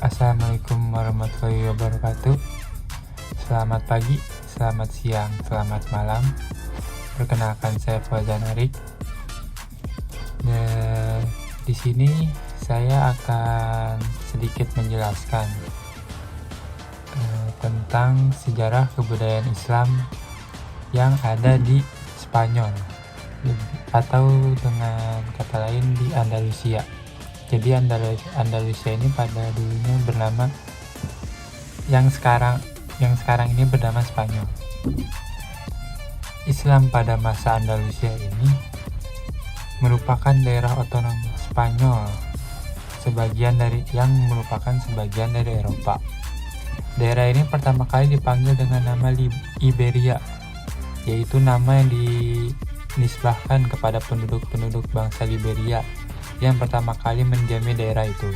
Assalamualaikum warahmatullahi wabarakatuh. Selamat pagi, selamat siang, selamat malam. Perkenalkan, saya Fauzan Arik. Di sini saya akan sedikit menjelaskan tentang sejarah kebudayaan Islam yang ada di Spanyol, atau dengan kata lain di Andalusia. Jadi Andalusia ini pada dulunya bernama yang sekarang ini bernama Spanyol. Islam pada masa Andalusia ini merupakan daerah otonom Spanyol, yang merupakan sebagian dari Eropa. Daerah ini pertama kali dipanggil dengan nama Iberia, yaitu nama yang dinisbahkan kepada penduduk-penduduk bangsa Liberia yang pertama kali mendiami daerah itu.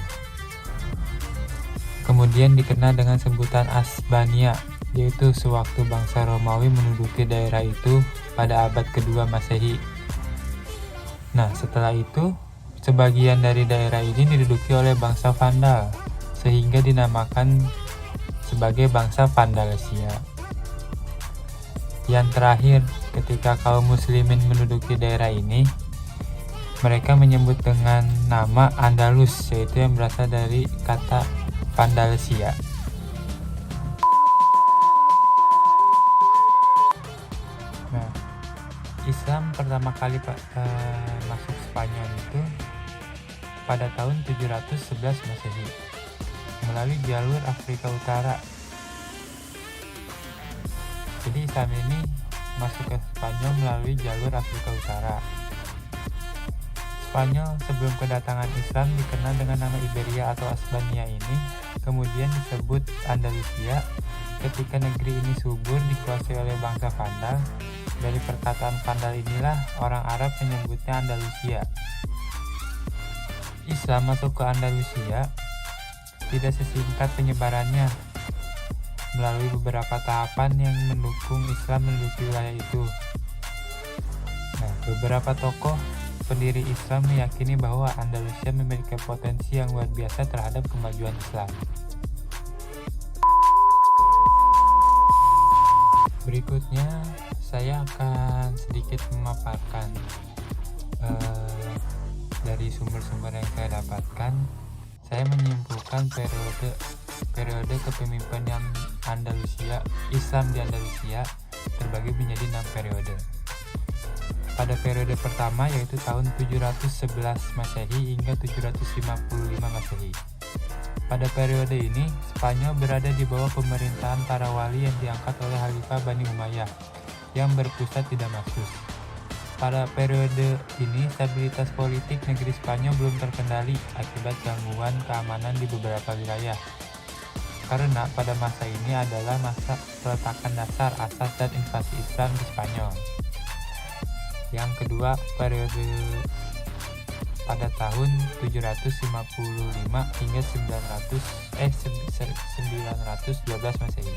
Kemudian dikenal dengan sebutan Asbania, yaitu sewaktu bangsa Romawi menduduki daerah itu pada abad kedua Masehi. Nah, setelah itu, sebagian dari daerah ini diduduki oleh bangsa Vandal, sehingga dinamakan sebagai bangsa Vandalesia. Yang terakhir, ketika kaum muslimin menduduki daerah ini, mereka menyebut dengan nama Andalus, yaitu yang berasal dari kata Vandalesia. Nah, Islam pertama kali masuk Spanyol itu pada tahun 711 Masehi melalui jalur Afrika Utara. Jadi Islam ini masuk ke Spanyol melalui jalur Afrika Utara. Spanyol sebelum kedatangan Islam dikenal dengan nama Iberia atau Asbania ini, kemudian disebut Andalusia ketika negeri ini subur dikuasai oleh bangsa Vandal. Dari perkataan Vandal inilah orang Arab menyebutnya Andalusia. Islam masuk ke Andalusia tidak sesingkat penyebarannya, melalui beberapa tahapan yang mendukung Islam menduduki wilayah itu. Nah, beberapa tokoh pendiri Islam meyakini bahwa Andalusia memiliki potensi yang luar biasa terhadap kemajuan Islam. Berikutnya, saya akan sedikit memaparkan dari sumber-sumber yang saya dapatkan. Saya menyimpulkan periode kepemimpinan Islam di Andalusia terbagi menjadi 6 periode. Pada periode pertama, yaitu tahun 711 Masehi hingga 755 Masehi. Pada periode ini, Spanyol berada di bawah pemerintahan para wali yang diangkat oleh Khalifah Bani Umayyah yang berpusat di Damaskus. Pada periode ini, stabilitas politik negeri Spanyol belum terkendali akibat gangguan keamanan di beberapa wilayah. Karena pada masa ini adalah masa peletakan dasar asas dan invasi Islam di Spanyol. Yang kedua, periode pada tahun 755 hingga 912 Masehi.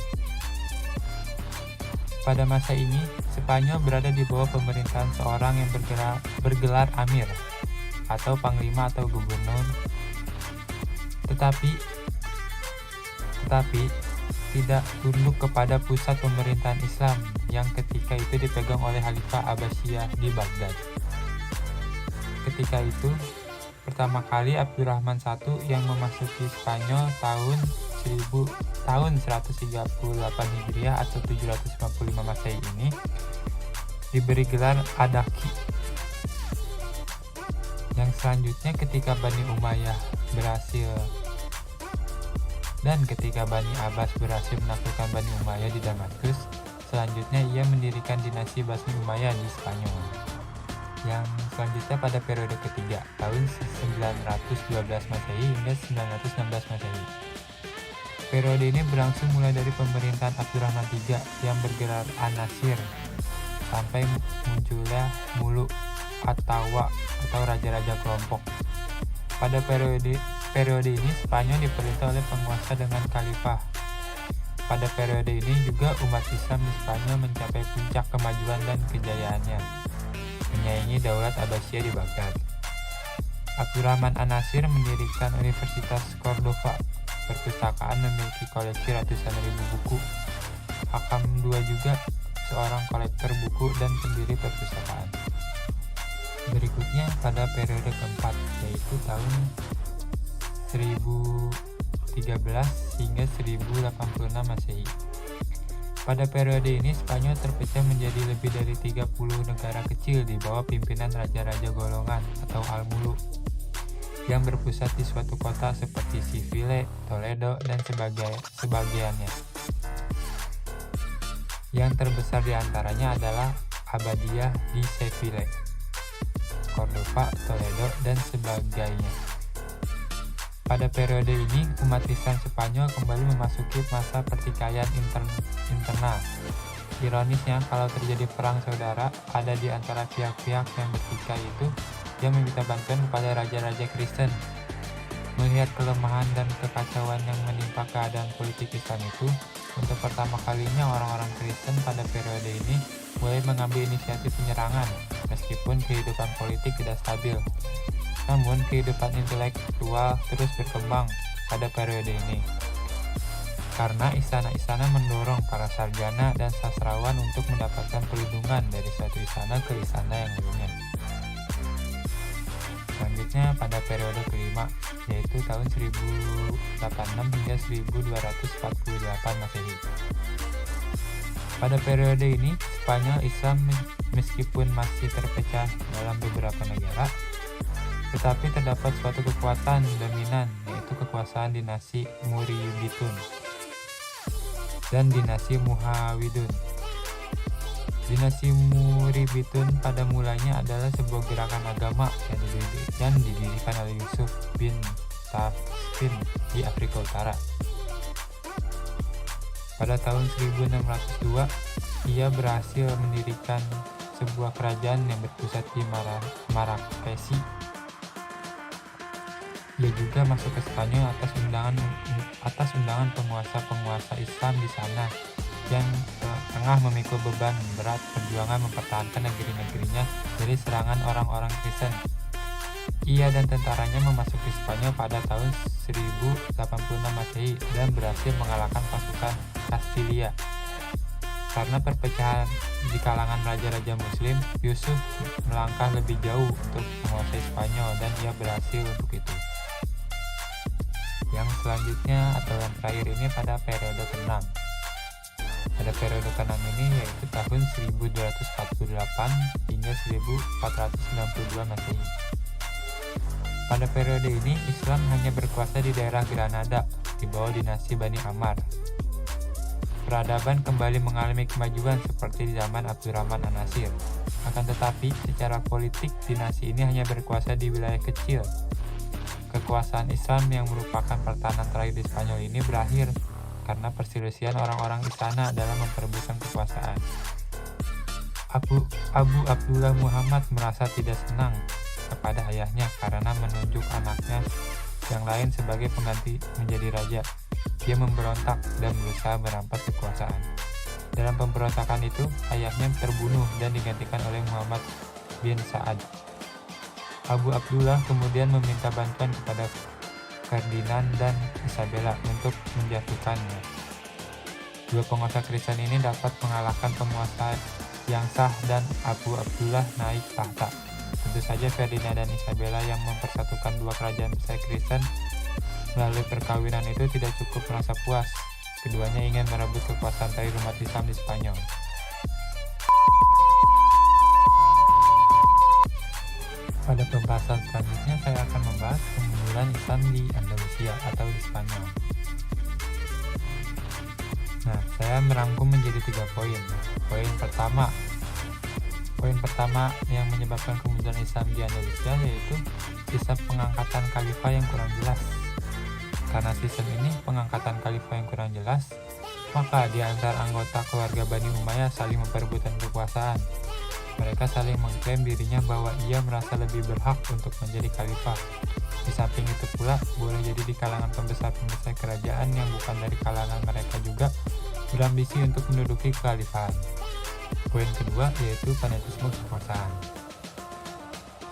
Pada masa ini, Spanyol berada di bawah pemerintahan seorang yang bergelar Amir atau Panglima atau Gubernur, tetapi tidak tunduk kepada pusat pemerintahan Islam yang ketika itu dipegang oleh Khalifah Abbasiyah di Baghdad. Ketika itu, pertama kali Abdurrahman I yang memasuki Spanyol tahun 138 Hijriah atau 755 Masehi ini diberi gelar Adaki. Yang selanjutnya ketika Bani Abbas berhasil menaklukkan Bani Umayyah di Damaskus, selanjutnya ia mendirikan dinasti Bani Umayyah di Spanyol. Yang selanjutnya pada periode ketiga, tahun 912 Masehi hingga 916 Masehi. Periode ini berlangsung mulai dari pemerintahan Abdurrahman III yang bergelar An-Nasir sampai munculnya Muluk Atawa atau raja-raja kelompok. Pada periode ini Spanyol diperintah oleh penguasa dengan khalifah. Pada periode ini juga umat Islam di Spanyol mencapai puncak kemajuan dan kejayaannya, menyaingi daulat Abbasiyah di Baghdad. Abdurrahman An-Nasir mendirikan Universitas Cordova perpustakaan memiliki koleksi ratusan ribu buku. Hakam II juga seorang kolektor buku dan pendiri perpustakaan. Berikutnya pada periode keempat, yaitu tahun 1013 hingga 1086 Masehi. Pada periode ini Spanyol terpecah menjadi lebih dari 30 negara kecil di bawah pimpinan raja-raja golongan atau almuluk yang berpusat di suatu kota seperti Seville, Toledo, dan sebagiannya. Yang terbesar di antaranya adalah Abbadiyah di Seville, Córdoba, Toledo, dan sebagainya. Pada periode ini, umat Islam Spanyol kembali memasuki masa pertikaian internal. Ironisnya, kalau terjadi perang saudara, ada di antara pihak-pihak yang bertikai itu yang meminta bantuan kepada raja-raja Kristen. Melihat kelemahan dan kekacauan yang menimpa keadaan politik Islam itu, untuk pertama kalinya orang-orang Kristen pada periode ini mulai mengambil inisiatif penyerangan, meskipun kehidupan politik tidak stabil. Namun, kehidupan intelektual terus berkembang pada periode ini, karena istana-istana mendorong para sarjana dan sastrawan untuk mendapatkan perlindungan dari suatu istana ke istana yang lainnya. Selanjutnya pada periode kelima, yaitu tahun 1086 hingga 1248 Masehi. Pada periode ini, Spanyol Islam meskipun masih terpecah dalam beberapa negara, tetapi terdapat suatu kekuatan dominan, yaitu kekuasaan dinasti Murabitun dan dinasti Muhawidun. Dinasti Murabitun pada mulanya adalah sebuah gerakan agama yang didirikan oleh Yusuf bin Tashfin di Afrika Utara. Pada tahun 1602, ia berhasil mendirikan sebuah kerajaan yang berpusat di Marrakesh. Ia juga masuk ke Spanyol atas undangan penguasa-penguasa Islam di sana yang tengah memikul beban berat perjuangan mempertahankan negeri-negerinya dari serangan orang-orang Kristen. Ia dan tentaranya memasuki Spanyol pada tahun 1086 Masehi dan berhasil mengalahkan pasukan Kastilia. Karena perpecahan di kalangan raja-raja Muslim, Yusuf melangkah lebih jauh untuk menguasai Spanyol dan ia berhasil untuk itu. Yang selanjutnya atau yang terakhir ini pada periode ke-6. Pada periode ke-6 ini yaitu tahun 1248 hingga 1492 Masehi. Pada periode ini Islam hanya berkuasa di daerah Granada di bawah dinasti Bani Ammar. Peradaban kembali mengalami kemajuan seperti di zaman Abdurrahman An-Nasir. Akan tetapi, secara politik dinasti ini hanya berkuasa di wilayah kecil. Kekuasaan Islam yang merupakan pertahanan terakhir di Spanyol ini berakhir karena perselisihan orang-orang istana dalam memperebutkan kekuasaan. Abu Abdullah Muhammad merasa tidak senang kepada ayahnya karena menunjuk anaknya yang lain sebagai pengganti menjadi raja. Dia memberontak dan berusaha merampas kekuasaan. Dalam pemberontakan itu, ayahnya terbunuh dan digantikan oleh Muhammad bin Sa'ad. Abu Abdullah kemudian meminta bantuan kepada Ferdinand dan Isabella untuk menjatuhkannya. Dua penguasa Kristen ini dapat mengalahkan penguasa yang sah dan Abu Abdullah naik tahta. Tentu saja Ferdinand dan Isabella yang mempersatukan dua kerajaan besar Kristen melalui perkawinan itu tidak cukup merasa puas. Keduanya ingin merebut kekuasaan dari umat Islam di Spanyol. Pada pembahasan selanjutnya saya akan membahas kemunduran Islam di Andalusia atau di Spanyol. Nah, saya merangkum menjadi 3 poin. Poin pertama yang menyebabkan kemunduran Islam di Andalusia yaitu sistem pengangkatan khalifah yang kurang jelas. Karena sistem ini pengangkatan khalifah yang kurang jelas, maka di antara anggota keluarga Bani Umayyah saling memperebutkan kekuasaan. Mereka saling mengklaim dirinya bahwa ia merasa lebih berhak untuk menjadi khalifah. Di samping itu pula, boleh jadi di kalangan pembesar-pembesar kerajaan yang bukan dari kalangan mereka juga berambisi untuk menduduki kekhalifahan. Poin kedua yaitu fanatisme kekuasaan.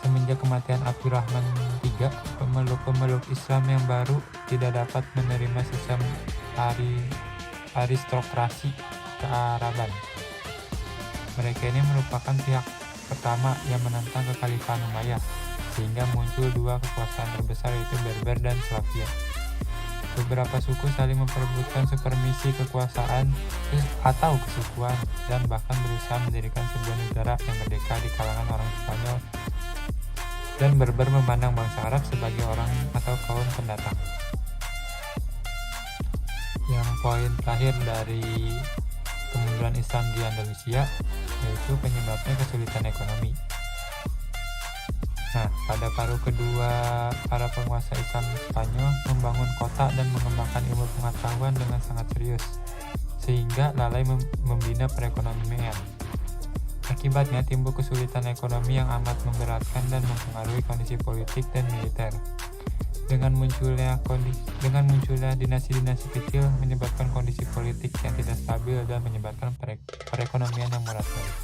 Semenjak kematian Abdurrahman III, pemeluk-pemeluk Islam yang baru tidak dapat menerima sistem aristokrasi kearaban. Mereka ini merupakan pihak pertama yang menentang kekhalifahan Umayyah, sehingga muncul dua kekuasaan terbesar yaitu Berber dan Slavia. Beberapa suku saling memperebutkan supremasi kekuasaan atau kesukuan dan bahkan berusaha mendirikan sebuah negara yang merdeka di kalangan orang Spanyol, dan Berber memandang bangsa Arab sebagai orang atau kaum pendatang. Yang poin terakhir dari kemunduran Islam di Andalusia yaitu penyebabnya kesulitan ekonomi. Nah, pada paruh kedua, para penguasa Islam Spanyol membangun kota dan mengembangkan ilmu pengetahuan dengan sangat serius, sehingga lalai membina perekonomian. Akibatnya timbul kesulitan ekonomi yang amat memberatkan dan mempengaruhi kondisi politik dan militer. Dengan munculnya dinasti-dinasti kecil menyebabkan kondisi politik yang tidak stabil dan menyebabkan perekonomian yang morat-marit.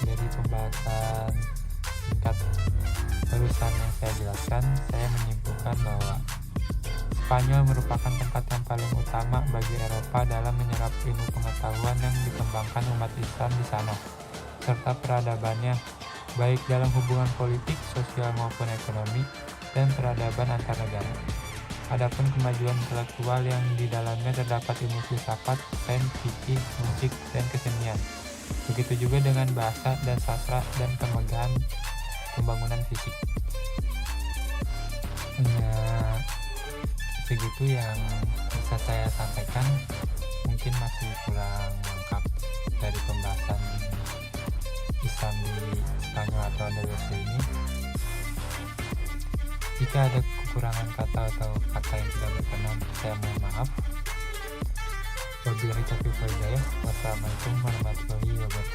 Dari pembahasan singkat barusan yang saya jelaskan, saya menyimpulkan bahwa Spanyol merupakan tempat yang paling utama bagi Eropa dalam menyerap ilmu pengetahuan yang dikembangkan umat Islam di sana, serta peradabannya, baik dalam hubungan politik, sosial maupun ekonomi, dan peradaban antar negara. Adapun kemajuan intelektual yang di dalamnya terdapat ilmu filsafat, sains, fikih, musik, dan kesenian. Begitu juga dengan bahasa dan sastra dan kemegahan pembangunan fisik. Segitu yang bisa saya sampaikan, mungkin masih kurang lengkap dari pembahasan Islam di Spanyol atau Andalusia ini. Jika ada kekurangan kata atau kata yang tidak berkenan, saya mohon maaf. Wabillahi taufiq wal hidayah. Wassalamualaikum warahmatullahi wabarakatuh.